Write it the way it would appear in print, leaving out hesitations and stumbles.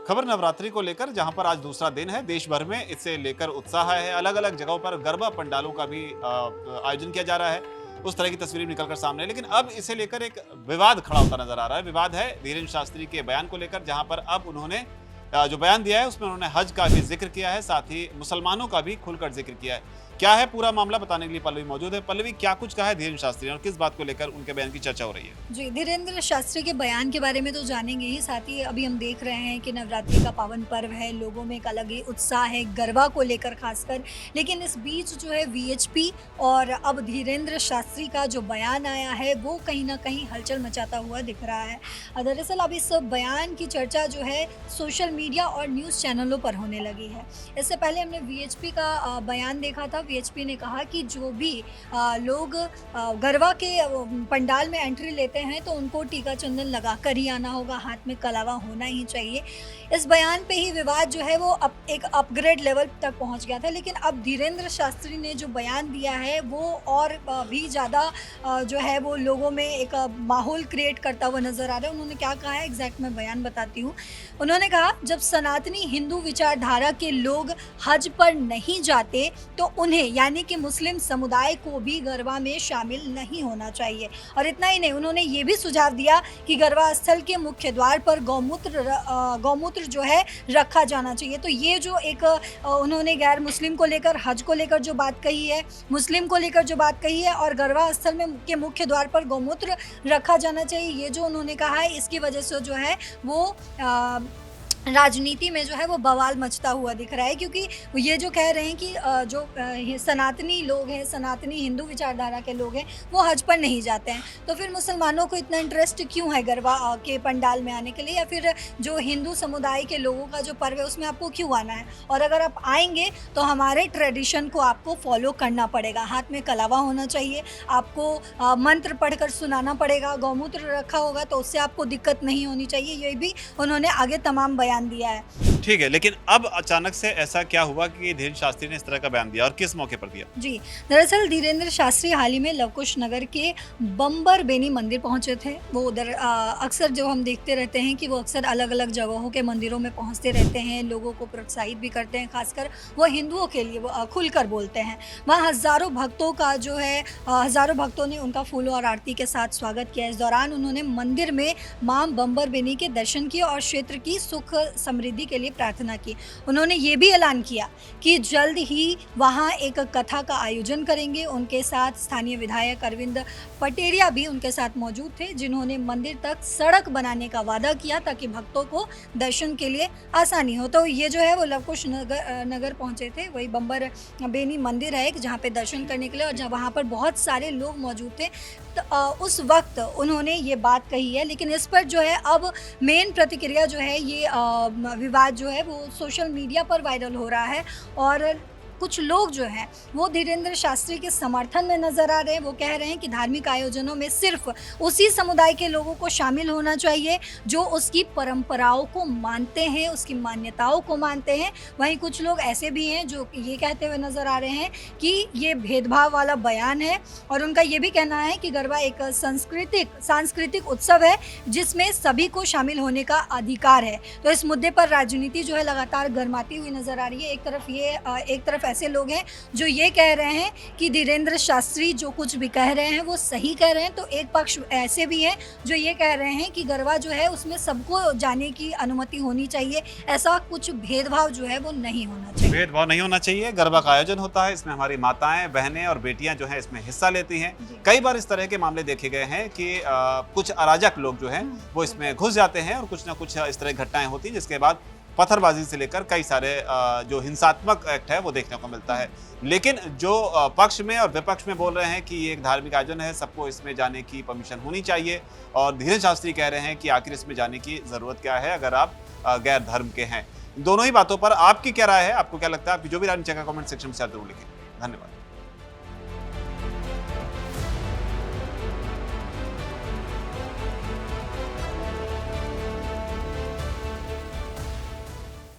खबर नवरात्रि को लेकर, जहां पर आज दूसरा दिन है, देश भर में इसे लेकर उत्साह है। अलग अलग जगहों पर गरबा पंडालों का भी आयोजन किया जा रहा है। उस तरह की तस्वीरें निकलकर सामने है। लेकिन अब इसे लेकर एक विवाद खड़ा होता नजर आ रहा है। विवाद है धीरेन्द्र शास्त्री के बयान को लेकर, जहां पर अब उन्होंने जो बयान दिया है उसमें उन्होंने हज का भी जिक्र किया है, साथ ही मुसलमानों का भी खुलकर जिक्र किया है। क्या है पूरा मामला, बताने के लिए पल्लवी मौजूद है। पल्लवी, क्या कुछ कहा है धीरेन्द्र शास्त्री ने और किस बात को लेकर उनके बयान की चर्चा हो रही है? जी, धीरेन्द्र शास्त्री के बयान के बारे में तो जानेंगे ही, साथ ही अभी हम देख रहे हैं कि नवरात्रि का पावन पर्व है, लोगों में एक अलग ही उत्साह है गरबा को लेकर खासकर। लेकिन इस बीच जो है वीएचपी और अब धीरेन्द्र शास्त्री का जो बयान आया है वो कहीं ना कहीं हलचल मचाता हुआ दिख रहा है। दरअसल अब इस बयान की चर्चा जो है सोशल मीडिया और न्यूज़ चैनलों पर होने लगी है। इससे पहले हमने वीएचपी का बयान देखा था। वीएचपी ने कहा कि जो भी लोग गरबा के पंडाल में एंट्री लेते हैं तो उनको टीका चंदन लगा कर ही आना होगा, हाथ में कलावा होना ही चाहिए। इस बयान पे ही विवाद जो है वो एक अपग्रेड लेवल तक पहुंच गया था। लेकिन अब धीरेन्द्र शास्त्री ने जो बयान दिया है वो और भी ज़्यादा जो है वो लोगों में एक माहौल क्रिएट करता हुआ नज़र आ रहा है। उन्होंने क्या कहा है एग्जैक्ट मैं बयान बताती हूँ। उन्होंने कहा, जब सनातनी हिंदू विचारधारा के लोग हज पर नहीं जाते तो उन्हें यानी कि मुस्लिम समुदाय को भी गरबा में शामिल नहीं होना चाहिए। और इतना ही नहीं, उन्होंने ये भी सुझाव दिया कि गरबा स्थल के मुख्य द्वार पर गौमूत्र जो है रखा जाना चाहिए। तो ये जो एक उन्होंने गैर मुस्लिम को लेकर, हज को लेकर जो बात कही है, मुस्लिम को लेकर जो बात कही है और गरबा स्थल में के मुख्य द्वार पर गौमूत्र रखा जाना चाहिए, ये जो उन्होंने कहा है, इसकी वजह से जो है वो राजनीति में जो है वो बवाल मचता हुआ दिख रहा है। क्योंकि ये जो कह रहे हैं कि जो सनातनी लोग हैं, सनातनी हिंदू विचारधारा के लोग हैं, वो हज पर नहीं जाते हैं, तो फिर मुसलमानों को इतना इंटरेस्ट क्यों है गरबा के पंडाल में आने के लिए, या फिर जो हिंदू समुदाय के लोगों का जो पर्व है उसमें आपको क्यों आना है। और अगर आप आएंगे तो हमारे ट्रेडिशन को आपको फॉलो करना पड़ेगा, हाथ में कलावा होना चाहिए, आपको मंत्र पढ़कर सुनाना पड़ेगा, गौमूत्र रखा होगा तो उससे आपको दिक्कत नहीं होनी चाहिए। ये भी उन्होंने आगे तमाम बयान दिया है। ठीक है, लेकिन अब अचानक से ऐसा क्या हुआ कि धीरेन्द्र शास्त्री ने इस तरह का बयान दिया और किस मौके पर दिया? जी, दरअसल धीरेन्द्र शास्त्री हाल ही में लवकुश नगर के बम्बर बेनी मंदिर पहुंचे थे। वो उधर अक्सर जो हम देखते रहते हैं कि वो अक्सर अलग अलग जगहों के मंदिरों में पहुंचते रहते हैं, लोगों को प्रोत्साहित भी करते हैं, खासकर वो हिंदुओं के लिए वो खुलकर बोलते हैं। वहाँ हज़ारों भक्तों का जो है हज़ारों भक्तों ने उनका फूलों और आरती के साथ स्वागत किया। इस दौरान उन्होंने मंदिर में मां बम्बर बेनी के दर्शन किए और क्षेत्र की सुख समृद्धि के लिए प्रार्थना की। उन्होंने ये भी ऐलान किया कि जल्द ही वहाँ एक कथा का आयोजन करेंगे। उनके साथ स्थानीय विधायक अरविंद पटेरिया भी उनके साथ मौजूद थे, जिन्होंने मंदिर तक सड़क बनाने का वादा किया ताकि भक्तों को दर्शन के लिए आसानी हो। तो ये जो है वो लवकुश नगर पहुँचे थे, वही बम्बर बेनी मंदिर है जहाँ पे दर्शन करने के लिए, और जहाँ वहाँ पर बहुत सारे लोग मौजूद थे। तो उस वक्त उन्होंने ये बात कही है। लेकिन इस पर जो है अब मेन प्रतिक्रिया जो है ये विवाद जो है वो सोशल मीडिया पर वायरल हो रहा है और कुछ लोग जो हैं वो धीरेन्द्र शास्त्री के समर्थन में नज़र आ रहे हैं। वो कह रहे हैं कि धार्मिक आयोजनों में सिर्फ उसी समुदाय के लोगों को शामिल होना चाहिए जो उसकी परंपराओं को मानते हैं, उसकी मान्यताओं को मानते हैं। वहीं कुछ लोग ऐसे भी हैं जो ये कहते हुए नज़र आ रहे हैं कि ये भेदभाव वाला बयान है, और उनका ये भी कहना है कि गरबा एक सांस्कृतिक उत्सव है जिसमें सभी को शामिल होने का अधिकार है। तो इस मुद्दे पर राजनीति जो है लगातार गर्माती हुई नज़र आ रही है। एक तरफ ऐसे लोग हैं जो ये कह रहे हैं कि धीरेन्द्र शास्त्री जो कुछ भी कह रहे हैं वो सही कह रहे हैं, तो एक पक्ष ऐसे भी हैं जो ये कह रहे हैं कि गरबा जो है उसमें सबको जाने की अनुमति होनी चाहिए, ऐसा कुछ भेदभाव जो है वो नहीं होना चाहिए। भेदभाव नहीं होना चाहिए। गरबा का आयोजन होता है, इसमें हमारी माताएं, बहनें और बेटियां जो हैं इसमें हिस्सा लेती हैं। कई बार इस तरह के मामले देखे गए हैं कि कुछ अराजक लोग जो हैं वो इसमें घुस जाते हैं और कुछ ना कुछ इस तरह घटनाएं होती हैं, जिसके बाद पत्थरबाजी से लेकर कई सारे जो हिंसात्मक एक्ट है वो देखने को मिलता है। लेकिन जो पक्ष में और विपक्ष में बोल रहे हैं कि ये एक धार्मिक आयोजन है, सबको इसमें जाने की परमिशन होनी चाहिए, और धीरेन्द्र शास्त्री कह रहे हैं कि आखिर इसमें जाने की जरूरत क्या है अगर आप गैर धर्म के हैं। दोनों ही बातों पर आपकी क्या राय है, आपको क्या लगता है? आपकी जो भी राय नीचे का कमेंट सेक्शन में जरूर लिखें। धन्यवाद।